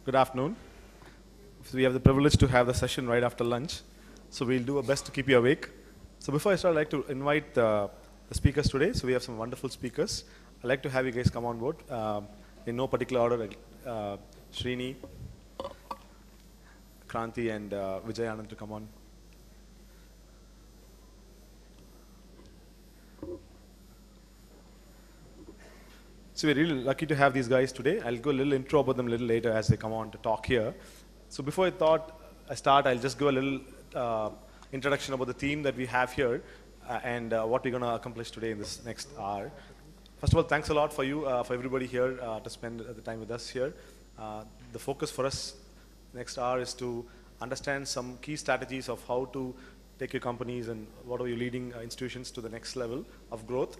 Good afternoon. So we have the privilege to have the session right after lunch. So we'll do our best to keep you awake. So before I start, I'd like to invite the speakers today. So we have some wonderful speakers. I'd like to have you guys come on board in no particular order. Srini, Kranti, and Vijay Anand to come on. So we're really lucky to have these guys today. I'll go a little intro about them a little later as they come on to talk here. So before I start, I'll just go a little introduction about the theme that we have here and what we're going to accomplish today in this next hour. First of all, thanks a lot for you, for everybody here to spend the time with us here. The focus for us next hour is to understand some key strategies of how to take your companies and what are your leading institutions to the next level of growth.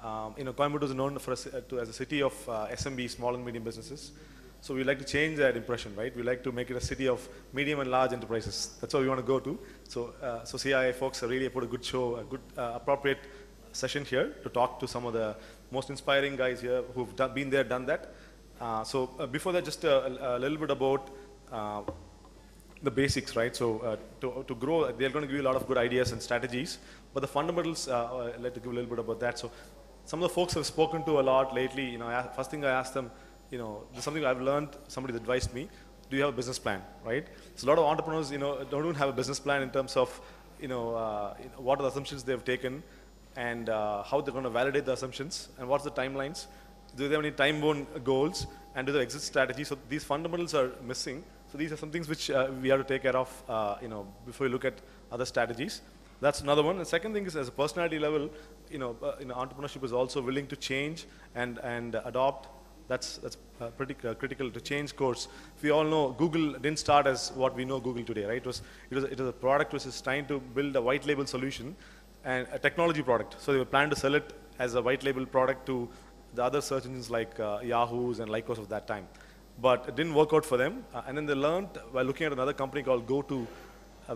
Coimbatore is known for as a city of SMB, small and medium businesses. So we like to change that impression, right? We like to make it a city of medium and large enterprises. That's what we want to go to. So CII folks have really put a good show, a good appropriate session here to talk to some of the most inspiring guys here who've been there, done that. Before that, just a little bit about the basics, right? So to grow, they're going to give you a lot of good ideas and strategies. But the fundamentals, I'd like to give a little bit about that. So some of the folks I've spoken to a lot lately, first thing I asked them, there's something I've learned, somebody's advised me, do you have a business plan, right? So a lot of entrepreneurs, don't even have a business plan in terms of, what are the assumptions they've taken and how they're going to validate the assumptions and what's the timelines. Do they have any time-bound goals and do they have exit strategies? So these fundamentals are missing. So these are some things which we have to take care of, before we look at other strategies. That's another one. The second thing is, as a personality level, entrepreneurship is also willing to change and adopt. That's pretty critical to change course. We all know Google didn't start as what we know Google today, right? It was a product which is trying to build a white label solution and a technology product. So they were planning to sell it as a white label product to the other search engines like Yahoo's and Lycos of that time. But it didn't work out for them. And then they learned by looking at another company called GoTo,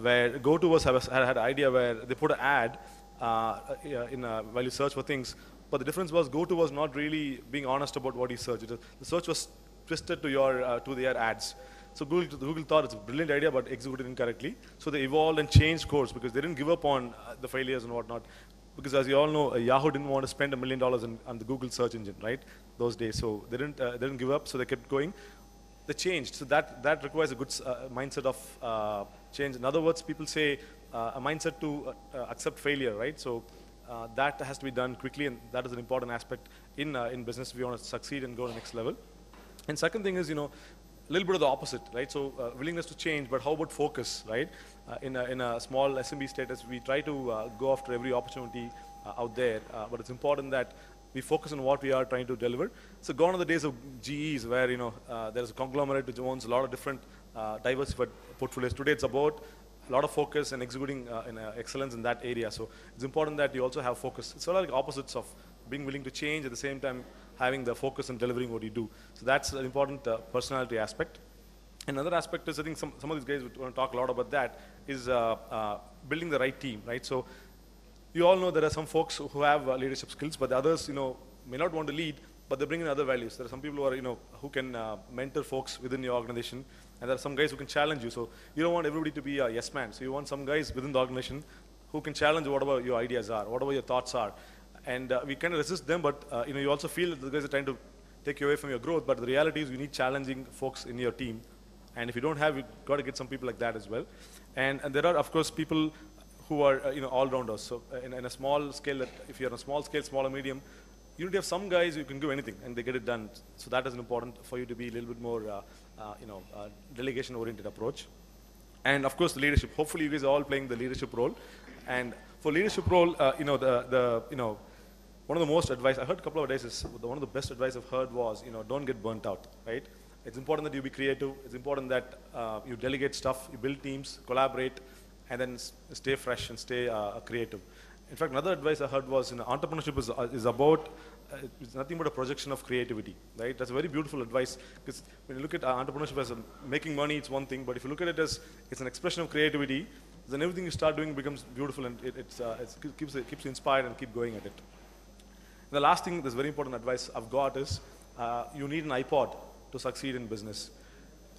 where GoTo had an idea where they put an ad while you search for things. But the difference was GoTo was not really being honest about what you searched. The search was twisted to their ads. So Google thought it's a brilliant idea, but executed incorrectly. So they evolved and changed course because they didn't give up on the failures and whatnot. Because as you all know, Yahoo didn't want to spend $1 million on the Google search engine, right? Those days. So they didn't give up. So they kept going. They changed. So that requires a good mindset of change. In other words, people say a mindset to accept failure, right? So that has to be done quickly, and that is an important aspect in business if you want to succeed and go to the next level. And second thing is, a little bit of the opposite, right? So willingness to change, but how about focus, right? In a small SMB status, we try to go after every opportunity out there, but it's important that we focus on what we are trying to deliver. So gone are the days of GEs where, there's a conglomerate which owns a lot of different diversified portfolios. Today it's about a lot of focus and executing excellence in that area. So it's important that you also have focus. It's sort of like opposites of being willing to change at the same time having the focus and delivering what you do. So that's an important personality aspect. Another aspect is, I think some of these guys would want to talk a lot about that, is building the right team, right? So you all know there are some folks who have leadership skills, but the others, may not want to lead, but they bring in other values. There are some people who are, who can mentor folks within your organization, and there are some guys who can challenge you. So you don't want everybody to be a yes man. So you want some guys within the organization who can challenge whatever your ideas are, whatever your thoughts are. And we kind of resist them, but you also feel that the guys are trying to take you away from your growth. But the reality is you need challenging folks in your team. And if you don't have, you've got to get some people like that as well. And there are, of course, people who are all-rounders. So in a small scale, if you're on a small scale, small or medium, you need to have some guys who can do anything and they get it done. So that is important for you to be a little bit more, delegation-oriented approach. And of course, the leadership. Hopefully, you guys are all playing the leadership role. And for leadership role, one of the most advice I heard a couple of days is one of the best advice I've heard was, don't get burnt out, right? It's important that you be creative. It's important that you delegate stuff, you build teams, collaborate, and then stay fresh and stay creative. In fact, another advice I heard was, entrepreneurship is about, it's nothing but a projection of creativity, right? That's a very beautiful advice, because when you look at entrepreneurship as making money, it's one thing, but if you look at it as it's an expression of creativity, then everything you start doing becomes beautiful, and it keeps you inspired and keep going at it. And the last thing, this very important advice I've got is, you need an iPod to succeed in business.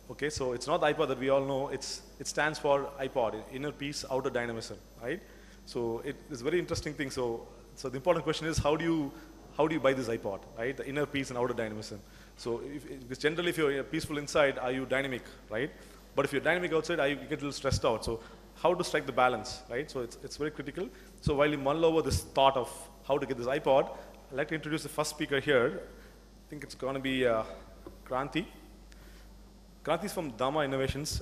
Okay, so it's not the iPod that we all know. It stands for iPod, inner peace, outer dynamism, right? So it's a very interesting thing. So the important question is how do you buy this iPod, right? The inner peace and outer dynamism. So because generally, if you're peaceful inside, are you dynamic, right? But if you're dynamic outside, you get a little stressed out. So how to strike the balance, right? So it's very critical. So while you mull over this thought of how to get this iPod, I'd like to introduce the first speaker here. I think it's going to be Kranti. Kranti is from Dhamma Innovations.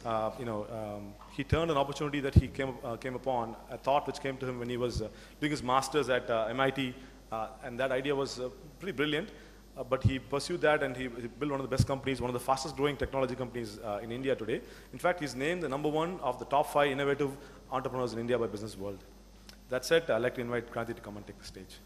He turned an opportunity that he came upon, a thought which came to him when he was doing his master's at MIT, and that idea was pretty brilliant. But he pursued that, and he built one of the best companies, one of the fastest growing technology companies in India today. In fact, he's named the #1 of the top 5 innovative entrepreneurs in India by Business World. That said, I'd like to invite Kranti to come and take the stage.